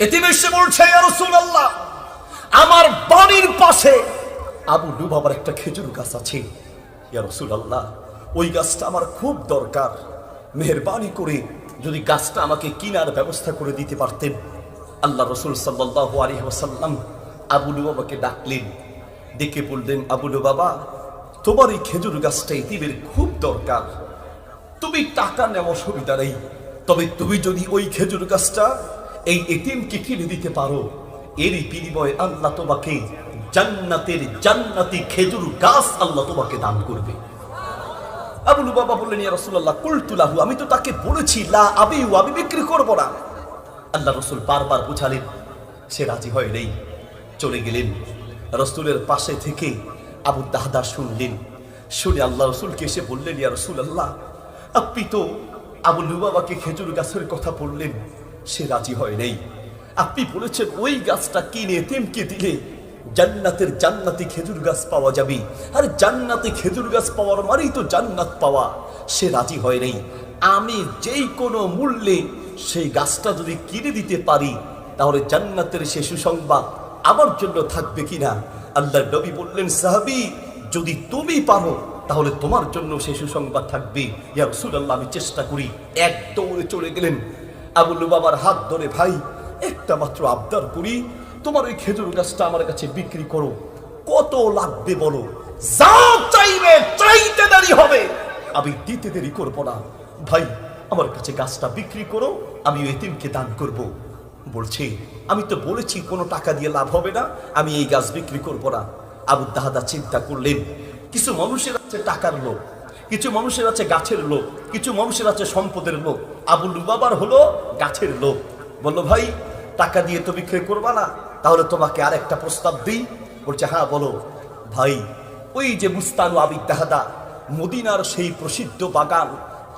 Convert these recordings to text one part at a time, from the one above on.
এতিম এসে বলছে, ইয়া রাসূলুল্লাহ, আমার বাড়ির পাশে আবু লুবাবার একটা খেজুর গাছ আছে। ইয়া রাসূলুল্লাহ, ওই গাছটা আমার খুব দরকার, মেহেরবানি করে যদি গাছটা আমাকে কিনার ব্যবস্থা করে দিতে পারতেন। আল্লাহ রাসূল সাল্লাল্লাহু আলাইহি ওয়াসাল্লাম আবু লুবাবাকে ডাকলেন, ডেকে বললেন, আবু লুবাবা, তোমার এই খেজুর গাছটা এতিমের খুব দরকার, তুমি টাকা নেওয়া অসুবিধা নেই, তবে তুমি যদি ওই খেজুর গাছটা এই এতিমকে কিনে দিতে পারো, এরই বিনিময়ে আল্লাহ তোমাকে জান্নাতের জান্নাতি খেজুর গাছ আল্লাহ তোমাকে দান করবে। আবু লুবাবা বললেন, ইয়া রাসূলুল্লাহ, কুলতু লাহু, আমি তো তাকে বলেছি লা আবিউ, আমি বিক্রি করব না। আল্লাহ রাসূল বারবার বুঝালেন, সে রাজি হয় নাই, চলে গেলেন। রাসূলের পাশে থেকে আবু দাহদা শুনলেন, শুনে আল্লাহ রাসূলকে এসে বললেন, ইয়া রাসূলুল্লাহ, আপনি তো আবু লুবাবাকে খেজুর গাছের কথা বললেন, সে রাজি হয় নাই, আপনি বলেছেন ওই গাছটা কিনে এতিমকে দিলে জান্নাতের জান্নাতি খেজুর গাছ পাওয়া যাবে, আর জান্নাতি খেজুর গাছ পাওয়ার মানেই তো জান্নাত পাওয়া। সে রাজি হয় নাই, আমি যেই কোনো মূল্যে সেই গাছটা যদি কিনে দিতে পারি, তাহলে জান্নাতের সে সুসংবাদ আমার জন্য থাকবে কিনা। আল্লাহর নবী বললেন, সাহাবী, যদি তুমি পারো তাহলে তোমার জন্য সে সুসংবাদ থাকবে। ইয়া রাসূলুল্লাহ, আমি চেষ্টা করি। এক দৌড়ে চলে গেলেন, আবু লুবাবার হাত ধরে, ভাই, একটা মাত্র আবদার করি, তোমার ওই খেজুর গাছটা আমার কাছে বিক্রি করো, কত লাগবে বলো, যা চাইবে, চাইতে দেরি হবে, আমি দিতে দেরি করব না। ভাই, আমার কাছে গাছটা বিক্রি করো, আমি এতিমকে দান করব। বলছে, আমি তো বলেছি কোনো টাকা দিয়ে লাভ হবে না, আমি এই গাছ বিক্রি করব না। আবু দাহদা চিন্তা করলেন, কিছু মানুষের আছে টাকার লোভ, কিছু মানুষের আছে গাছের লোভ, কিছু মানুষের আছে সম্পদের লোভ। আবু লুবাবার হলো গাছের লোভ। বলল, ভাই, টাকা দিয়ে তো বিক্রি করবা না, তাহলে তোমাকে আর একটা প্রস্তাব দিই। বলছে, হ্যাঁ বলো। ভাই, ওই যে বুস্তানু আবি দাহদা, মদিনার সেই প্রসিদ্ধ বাগান,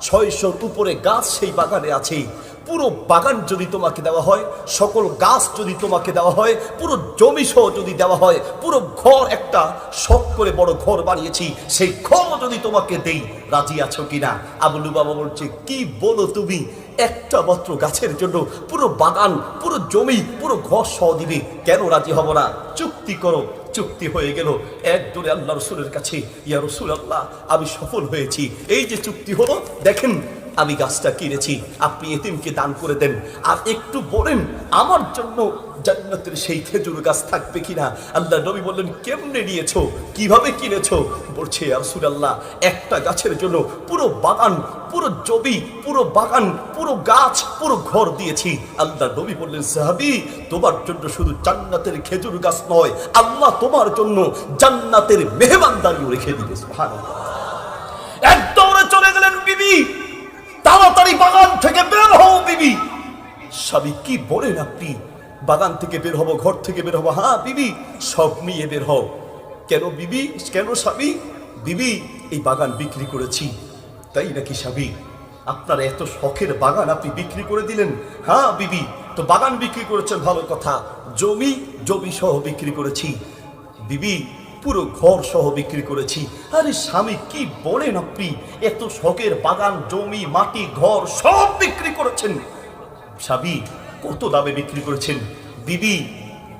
600 উপরে গাছ সেই বাগানে আছে, পুরো বাগান যদি তোমাকে দেওয়া হয়, সকল গাছ যদি তোমাকে দেওয়া হয়, পুরো জমি সহ যদি দেওয়া হয়, পুরো ঘর, একটা শখ করে বড় ঘর বানিয়েছি, সেই ঘর যদি তোমাকে দেই, রাজি আছো কিনা? আবু লুবাবা বলছে, কি বলো তুমি, একটা মাত্র গাছের জন্য পুরো বাগান, পুরো জমি, পুরো ঘর সহ দিবে, কেন রাজি হব না? চুক্তি করো। চুক্তি হয়ে গেল। এক দৌড়ে আল্লাহ রাসূলের কাছে, ইয়া রাসূলুল্লাহ, আমি সফল হয়েছি, এই যে চুক্তি হলো, দেখেন আমি গাছটা কিনেছি, আপনি এতিমকে দান করে দেন, আর একটু বলেন আমার জন্য জান্নাতের সেই খেজুর গাছ থাকবে কিনা। আল্লাহ নবী বললেন, কেমনে নিয়েছো, কিভাবে কিনেছো? বলছে, ইয়া রাসূলুল্লাহ, একটা গাছের জন্য পুরো বাগান, পুরো জমি, পুরো বাগান, পুরো গাছ, পুরো ঘর দিয়েছি। আল্লাহ নবী বললেন, সাহাবী, তোমার জন্য শুধু জান্নাতের খেজুর গাছ নয়, আল্লাহ তোমার জন্য জান্নাতের মেহমানদারিও রেখে দিবে। সুবহানাল্লাহ। এক দৌড়ে চলে গেলেন, বিবি, তাড়াতাড়ি বাগান থেকে বের হও। বিবি, স্বামী, কি বলেন আপনি? বাগান থেকে বের হবো, ঘর থেকে বের হবো? হ্যাঁ বিবি, সব নিয়ে বের হও। কেন বিবি, কেন স্বামী? বিবি, এই বাগান বিক্রি করেছি। তাই নাকি স্বামী? আপনার এত শখের বাগান আপনি বিক্রি করে দিলেন? হ্যাঁ বিবি, তো বাগান বিক্রি করেছেন, ভালো কথা, জমি, জমি সহ বিক্রি করেছি। বিবি, পুরো ঘর সহ বিক্রি করেছি। আরে স্বামী, কি বলেন আপনি? এত শখের বাগান, জমি, মাটি, ঘর সব বিক্রি করেছেন? স্বামী, কত দামে বিক্রি করেছেন? বিবি,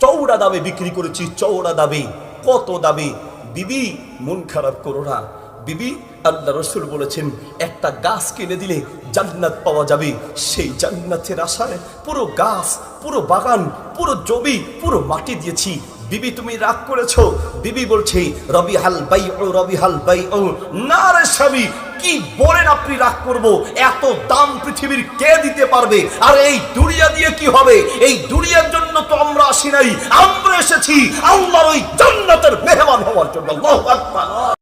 চওড়া দামে বিক্রি করেছি, চওড়া দামে। কত দামে? বিবি, মন খারাপ করো না। বিবি, আল্লাহ রাসূল বলেছেন, একটা গাছ কিনে দিলে জান্নাত পাওয়া যাবে, সেই জান্নাতের আশায় পুরো গাছ, পুরো বাগান, পুরো জমি, পুরো মাটি দিয়েছি। বিবি, তুমি রাগ করেছো? বিবি বলছে, রবিহাল বাইউ, রবিহাল বাইউ। না রে স্বামী, কি বলেন আপনি? রাগ করব? এত দাম পৃথিবীর কে দিতে পারবে? আর এই দুনিয়া দিয়ে কি হবে? এই দুনিয়ার জন্য তো আমরা আসি নাই, আমরা এসেছি আল্লাহর ওই জান্নাতের মেহমান হওয়ার জন্য। আল্লাহু আকবার।